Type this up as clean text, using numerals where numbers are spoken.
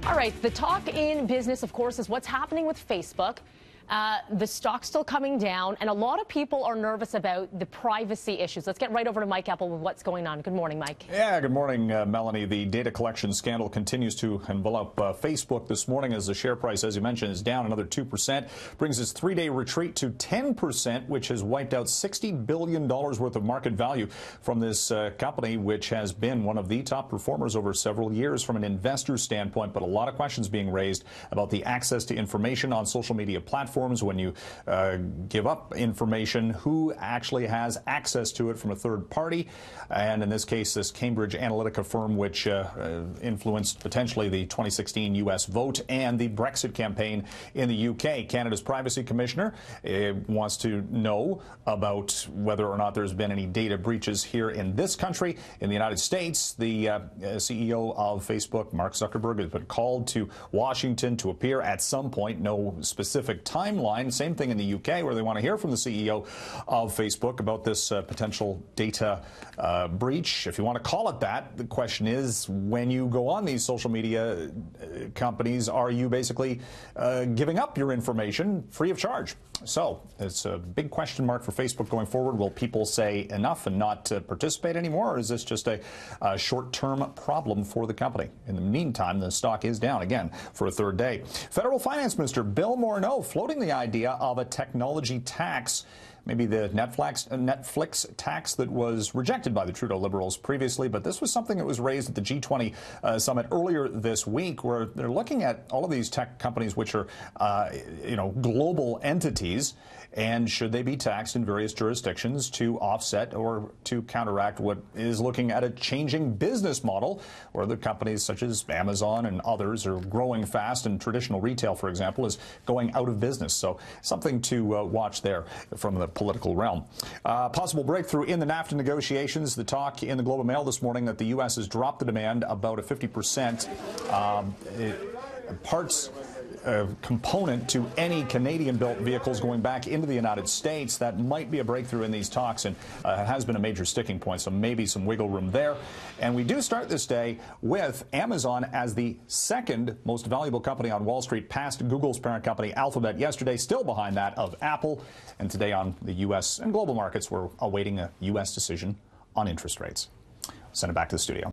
All right, the talk in business, of course, is what's happening with Facebook. The stock's still coming down, and a lot of people are nervous about the privacy issues. Let's get right over to Mike Eppel with what's going on. Good morning, Mike. Yeah, good morning, Melanie. The data collection scandal continues to envelop Facebook this morning as the share price, as you mentioned, is down another 2%, brings its three-day retreat to 10%, which has wiped out $60 billion worth of market value from this company, which has been one of the top performers over several years from an investor standpoint. But a lot of questions being raised about the access to information on social media platforms. When you give up information, who actually has access to it from a third party? And in this case, this Cambridge Analytica firm, which influenced potentially the 2016 U.S. vote and the Brexit campaign in the UK. Canada's Privacy Commissioner wants to know about whether or not there's been any data breaches here in this country. In the United States, the CEO of Facebook, Mark Zuckerberg, has been called to Washington to appear at some point. No specific timeline. Same thing in the UK, where they want to hear from the CEO of Facebook about this potential data breach. If you want to call it that, the question is, when you go on these social media companies, are you basically giving up your information free of charge? So it's a big question mark for Facebook going forward. Will people say enough and not participate anymore, or is this just a short-term problem for the company? In the meantime, the stock is down again for a third day. Federal Finance Minister Bill Morneau floating the idea of a technology tax, maybe the Netflix tax that was rejected by the Trudeau Liberals previously. But this was something that was raised at the G20 summit earlier this week, where they're looking at all of these tech companies, which are, global entities, and should they be taxed in various jurisdictions to offset or to counteract what is looking at a changing business model, where the companies such as Amazon and others are growing fast, and traditional retail, for example, is going out of business. So something to watch there from the political realm. Possible breakthrough in the NAFTA negotiations. The talk in the Globe and Mail this morning that the U.S. has dropped the demand about a 50% parts component to any Canadian-built vehicles going back into the United States. That might be a breakthrough in these talks, and it has been a major sticking point, so maybe some wiggle room there. And we do start this day with Amazon as the second most valuable company on Wall Street, past Google's parent company Alphabet yesterday, still behind that of Apple. And today on the U.S. and global markets, we're awaiting a U.S. decision on interest rates. Send it back to the studio.